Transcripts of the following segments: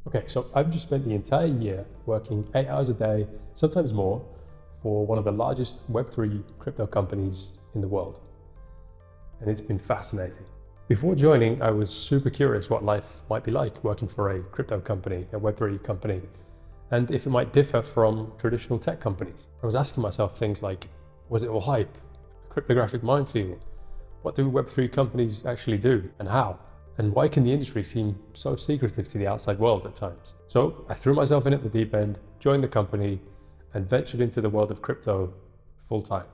Okay, so I've just spent the entire year working 8 hours a day, sometimes more, for one of the largest Web3 crypto companies in the world. And it's been fascinating. Before joining, I was super curious what life might be like working for a crypto company, a Web3 company, and if it might differ from traditional tech companies. I was asking myself things like, was it all hype? A cryptographic minefield? What do Web3 companies actually do and how? And why can the industry seem so secretive to the outside world at times? So I threw myself in at the deep end, joined the company, and ventured into the world of crypto full time.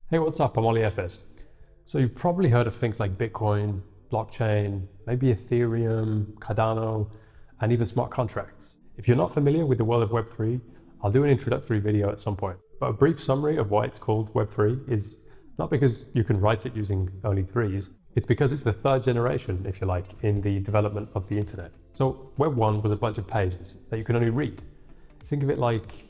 Hey, what's up? I'm Ollie FS. So you've probably heard of things like Bitcoin, blockchain, maybe Ethereum, Cardano, and even smart contracts. If you're not familiar with the world of Web3, I'll do an introductory video at some point. But a brief summary of why it's called Web3 is not because you can write it using only threes, it's because it's the third generation, if you like, in the development of the internet. So Web 1 was a bunch of pages that you can only read. Think of it like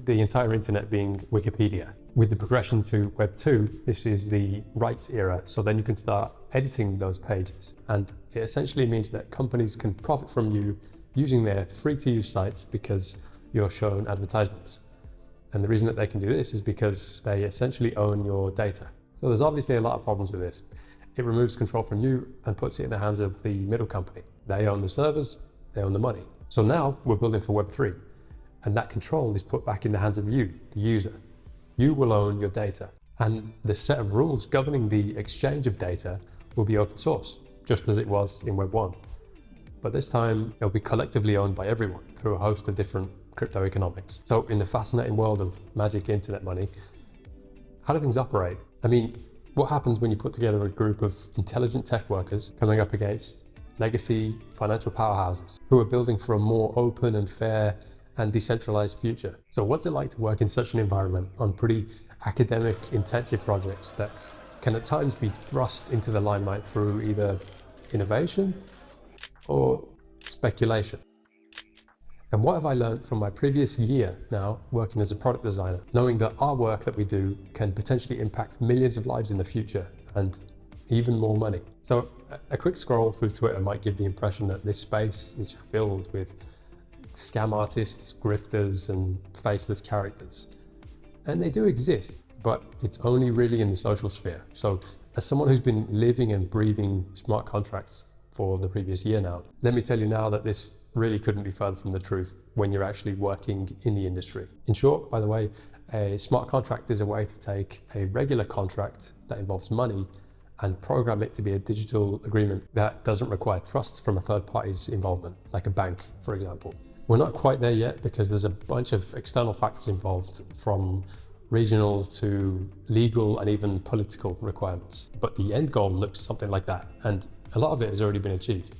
the entire internet being Wikipedia. With the progression to Web 2, this is the write era, so then you can start editing those pages. And it essentially means that companies can profit from you using their free-to-use sites because you're shown advertisements. And the reason that they can do this is because they essentially own your data. So there's obviously a lot of problems with this. It removes control from you and puts it in the hands of the middle company. They own the servers, they own the money. So now we're building for Web 3, and that control is put back in the hands of you, the user. You will own your data, and the set of rules governing the exchange of data will be open source, just as it was in Web 1. But this time, it'll be collectively owned by everyone through a host of different crypto economics. So in the fascinating world of magic internet money, how do things operate? I mean, what happens when you put together a group of intelligent tech workers coming up against legacy financial powerhouses who are building for a more open and fair and decentralized future? So what's it like to work in such an environment on pretty academic intensive projects that can at times be thrust into the limelight through either innovation or speculation? And what have I learned from my previous year now working as a product designer, knowing that our work that we do can potentially impact millions of lives in the future and even more money? So a quick scroll through Twitter might give the impression that this space is filled with scam artists, grifters, and faceless characters. And they do exist, but it's only really in the social sphere. So as someone who's been living and breathing smart contracts for the previous year now, let me tell you now that this really couldn't be further from the truth when you're actually working in the industry. In short, by the way, a smart contract is a way to take a regular contract that involves money and program it to be a digital agreement that doesn't require trust from a third party's involvement, like a bank, for example. We're not quite there yet because there's a bunch of external factors involved, from regional to legal and even political requirements. But the end goal looks something like that, and a lot of it has already been achieved.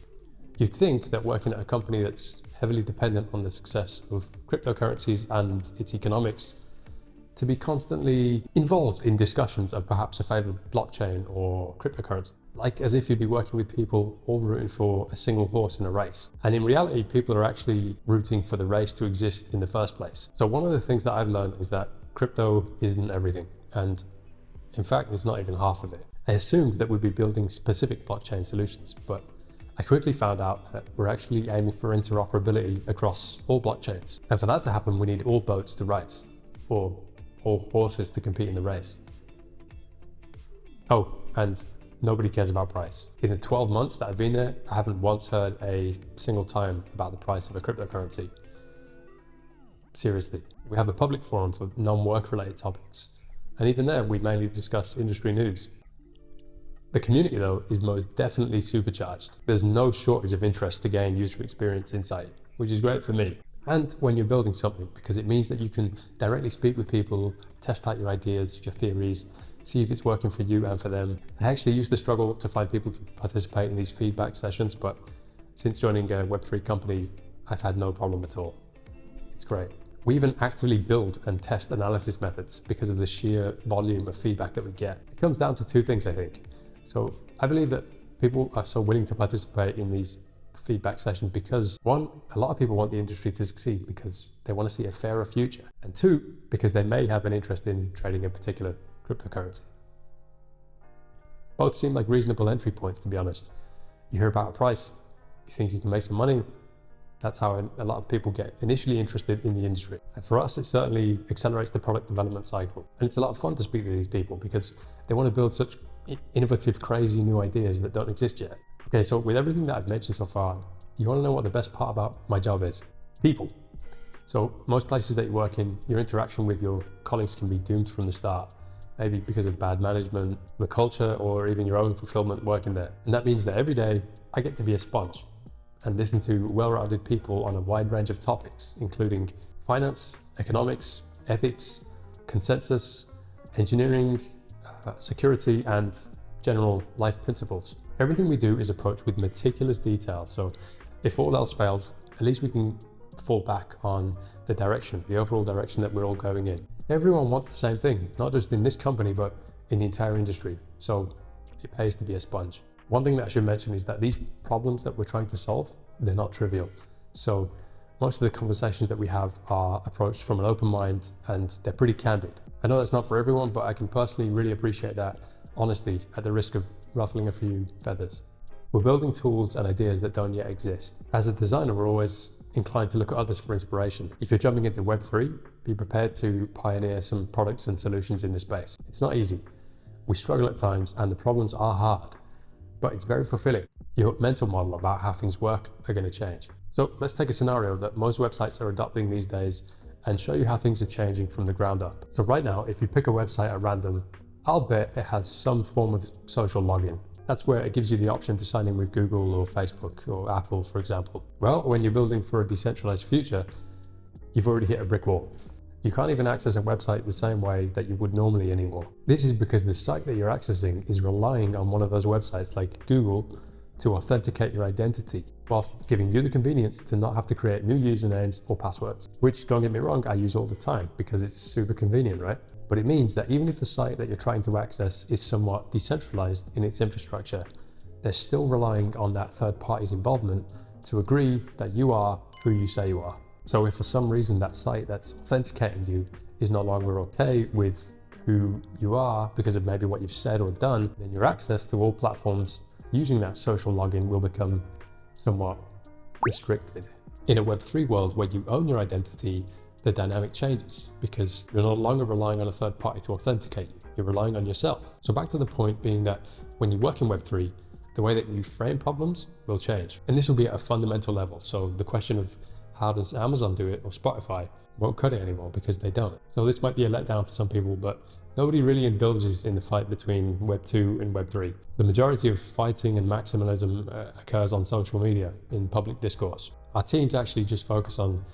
You'd think that working at a company that's heavily dependent on the success of cryptocurrencies and its economics to be constantly involved in discussions of perhaps a favored blockchain or cryptocurrency, like as if you'd be working with people all rooting for a single horse in a race. And in reality, people are actually rooting for the race to exist in the first place. So one of the things that I've learned is that crypto isn't everything. And in fact, it's not even half of it. I assumed that we'd be building specific blockchain solutions, but I quickly found out that we're actually aiming for interoperability across all blockchains. And for that to happen, we need all boats to race, or all horses to compete in the race. Oh, and nobody cares about price. In the 12 months that I've been there, I haven't once heard a single time about the price of a cryptocurrency. Seriously. We have a public forum for non-work related topics, and even there we mainly discuss industry news. The community though is most definitely supercharged. There's no shortage of interest to gain user experience insight, which is great for me. And when you're building something, because it means that you can directly speak with people, test out your ideas, your theories, see if it's working for you and for them. I actually used to struggle to find people to participate in these feedback sessions, but since joining a Web3 company, I've had no problem at all. It's great. We even actively build and test analysis methods because of the sheer volume of feedback that we get. It comes down to two things, I think. So I believe that people are so willing to participate in these feedback sessions because, one, a lot of people want the industry to succeed because they want to see a fairer future, and two, because they may have an interest in trading a particular cryptocurrency. Both seem like reasonable entry points, to be honest. You hear about a price, you think you can make some money. That's how a lot of people get initially interested in the industry. And for us, it certainly accelerates the product development cycle. And it's a lot of fun to speak to these people because they want to build such innovative, crazy new ideas that don't exist yet. Okay, so with everything that I've mentioned so far, you want to know what the best part about my job is? People. So most places that you work in, your interaction with your colleagues can be doomed from the start, maybe because of bad management, the culture, or even your own fulfillment working there. And that means that every day I get to be a sponge and listen to well-rounded people on a wide range of topics, including finance, economics, ethics, consensus, engineering, security, and general life principles. Everything we do is approached with meticulous detail, so if all else fails, at least we can fall back on the direction, the overall direction that we're all going in. Everyone wants the same thing, not just in this company, but in the entire industry, so it pays to be a sponge. One thing that I should mention is that these problems that we're trying to solve, they're not trivial. So most of the conversations that we have are approached from an open mind and they're pretty candid. I know that's not for everyone, but I can personally really appreciate that honesty at the risk of ruffling a few feathers. We're building tools and ideas that don't yet exist. As a designer, we're always inclined to look at others for inspiration. If you're jumping into Web3, be prepared to pioneer some products and solutions in this space. It's not easy. We struggle at times and the problems are hard, but it's very fulfilling. Your mental model about how things work are going to change. So let's take a scenario that most websites are adopting these days and show you how things are changing from the ground up. So right now, if you pick a website at random, I'll bet it has some form of social login. That's where it gives you the option to sign in with Google or Facebook or Apple, for example. Well, when you're building for a decentralized future, you've already hit a brick wall. You can't even access a website the same way that you would normally anymore. This is because the site that you're accessing is relying on one of those websites like Google to authenticate your identity, whilst giving you the convenience to not have to create new usernames or passwords, which, don't get me wrong, I use all the time because it's super convenient, right? But it means that even if the site that you're trying to access is somewhat decentralized in its infrastructure, they're still relying on that third party's involvement to agree that you are who you say you are. So if for some reason that site that's authenticating you is no longer okay with who you are because of maybe what you've said or done, then your access to all platforms using that social login will become somewhat restricted. In a Web3 world where you own your identity, the dynamic changes because you're no longer relying on a third party to authenticate you. You're relying on yourself. So back to the point being that when you work in Web3, the way that you frame problems will change. And this will be at a fundamental level. So the question of how does Amazon do it or Spotify won't cut it anymore because they don't. So this might be a letdown for some people, but nobody really indulges in the fight between Web 2 and Web 3. The majority of fighting and maximalism occurs on social media in public discourse. Our teams actually just focus on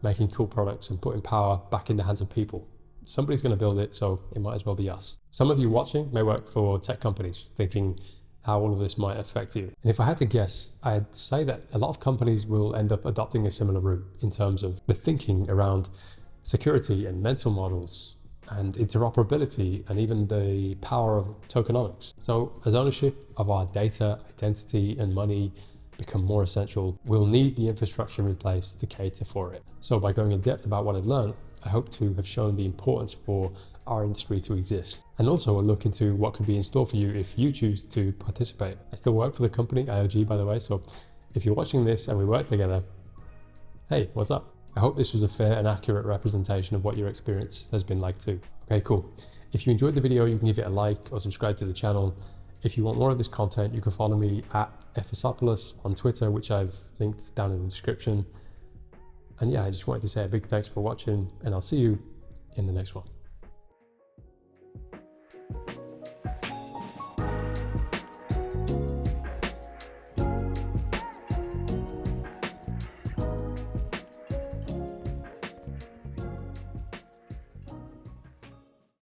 making cool products and putting power back in the hands of people. Somebody's going to build it, so it might as well be us. Some of you watching may work for tech companies, thinking how all of this might affect you. And if I had to guess, I'd say that a lot of companies will end up adopting a similar route in terms of the thinking around security and mental models and interoperability and even the power of tokenomics. So as ownership of our data, identity, and money become more essential, we'll need the infrastructure in place to cater for it. So by going in depth about what I've learned, I hope to have shown the importance for our industry to exist, and also a look into what could be in store for you if you choose to participate. I still work for the company, IOG, by the way, so if you're watching this and we work together, hey, what's up? I hope this was a fair and accurate representation of what your experience has been like too. Okay, cool. If you enjoyed the video, you can give it a like or subscribe to the channel. If you want more of this content, you can follow me at Ephisopoulos on Twitter, which I've linked down in the description. And yeah, I just wanted to say a big thanks for watching, and I'll see you in the next one.